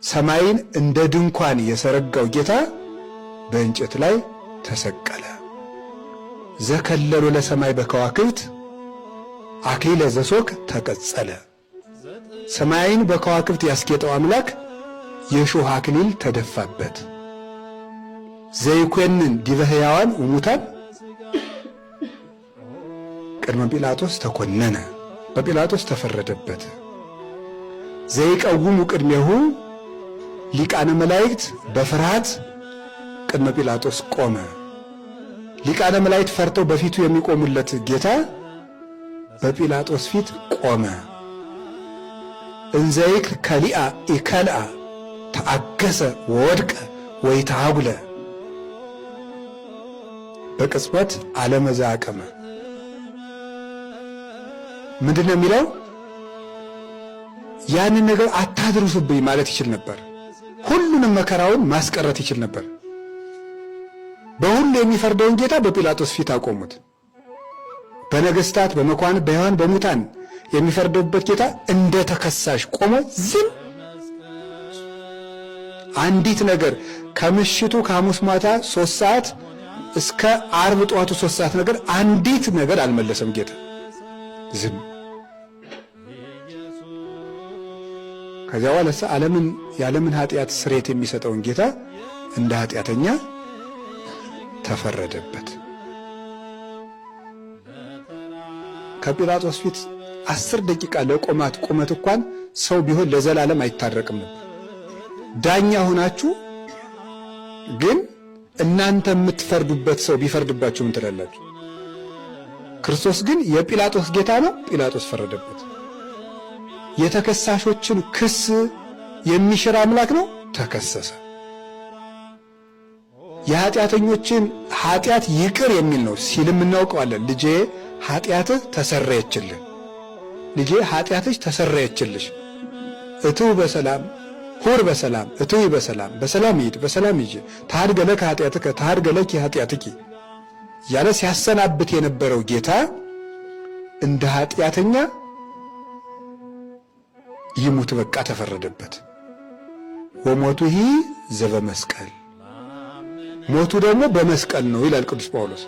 ሰማይን እንደ ድንኳን የሰረጋው ጌታ በእንጨት ላይ ተሰቀለ። ዘከለሉ ለሰማይ በከዋክብት አክሊለ ዘሶክ ተቀጸለ። ሰማይን በከዋክብት ያስጌጠው አምላክ የሾህ አክሊል ተደፋበት። ዘይኮንን ዲበ ሕያዋን ወሙታን ቅድመ ጲላጦስ ተኮነነ፣ በጲላጦስ ተፈረደበት። ዘይቀውሙ ቅድሜሁ ሊቃነ መላእክት በፍርሃት ቅድመ ጲላጦስ ቆመ። ሊቃነ መላእክት ፈርተው በፊቱ የሚቆሙለት ጌታ በጲላጦስ ፊት ቆመ። እንዘይክል ከሊአ ኢከልአ ተአገሰ ወወድቀ ወይተሃጉለ በቅጽበት አለመዛቀመ። ምንድነው የሚለው? ያንን ነገር አታድርሱብኝ ማለት ይችል ነበር። ሁሉንም መከራውን ማስቀረት ይችል ነበር። በሁሉ የሚፈርደውን ጌታ በጲላጦስ ፊት አቆሙት። በነገስታት፣ በመኳንንት፣ በሕያዋን፣ በሙታን የሚፈርደውበት ጌታ እንደ ተከሳሽ ቆሞ ዝም። አንዲት ነገር ከምሽቱ ከሐሙስ ማታ 3 ሰዓት እስከ ዓርብ ጠዋቱ 3 ሰዓት ነገር አንዲት ነገር አልመለሰም ጌታ ዝም። ከዚያ በኋላ የዓለምን ኃጢአት ስርየት የሚሰጠውን ጌታ እንደ ኃጢአተኛ ተፈረደበት። ከጲላጦስ ፊት 10 ደቂቃ ለቆማት ቁመት እንኳን ሰው ቢሆን ለዘላለም አይታረቅም ነበር። ዳኛ ሆናችሁ ግን እናንተ የምትፈርዱበት ሰው ቢፈርድባችሁ ምን ትላላችሁ? ክርስቶስ ግን የጲላጦስ ጌታ ነው። ጲላጦስ ፈረደበት። የተከሳሾችን ክስ የሚሽር አምላክ ነው። ተከሰሰ። የኃጢአተኞችን ኃጢአት ይቅር የሚል ነው ሲልም እናውቀዋለን። ልጄ ኃጢአትህ ተሰረየችልህ፣ ልጄ ኃጢአትሽ ተሰረየችልሽ፣ እትው በሰላም ሁር በሰላም እትው በሰላም በሰላም ሂድ በሰላም ሂጂ ታድገ ለከ ኃጢአትከ ታድገ ለኪ ኃጢአትኪ ያለ ሲያሰናብት የነበረው ጌታ እንደ ኃጢአተኛ ይሙት በቃ ተፈረደበት። ወሞቱ ይህ ዘበመስቀል ሞቱ ደግሞ በመስቀል ነው ይላል ቅዱስ ጳውሎስ።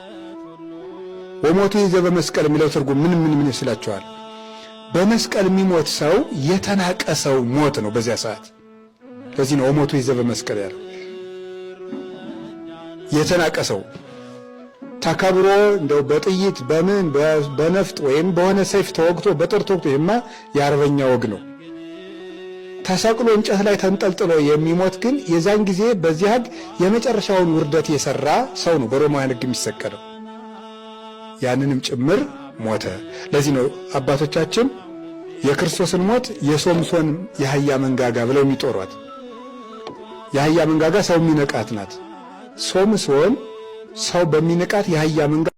ወሞቱ ይህ ዘበመስቀል የሚለው ትርጉም ምን ይመስላችኋል? በመስቀል የሚሞት ሰው የተናቀ ሰው ሞት ነው በዚያ ሰዓት። ለዚህ ነው ወሞቱ ይህ ዘበመስቀል ያለው። የተናቀ ሰው ተከብሮ እንደው በጥይት በምን በነፍጥ ወይም በሆነ ሰይፍ ተወግቶ በጦር ተወግቶ ይማ የአርበኛ ወግ ነው። ተሰቅሎ እንጨት ላይ ተንጠልጥሎ የሚሞት ግን የዛን ጊዜ በዚህ ሕግ የመጨረሻውን ውርደት የሰራ ሰው ነው በሮማውያን ሕግ የሚሰቀለው። ያንንም ጭምር ሞተ። ለዚህ ነው አባቶቻችን የክርስቶስን ሞት የሶምሶን የአህያ መንጋጋ ብለው የሚጦሯት። የአህያ መንጋጋ ሰው የሚነቃት ናት። ሶምሶን ሰው በሚነቃት የአህያ መንጋጋ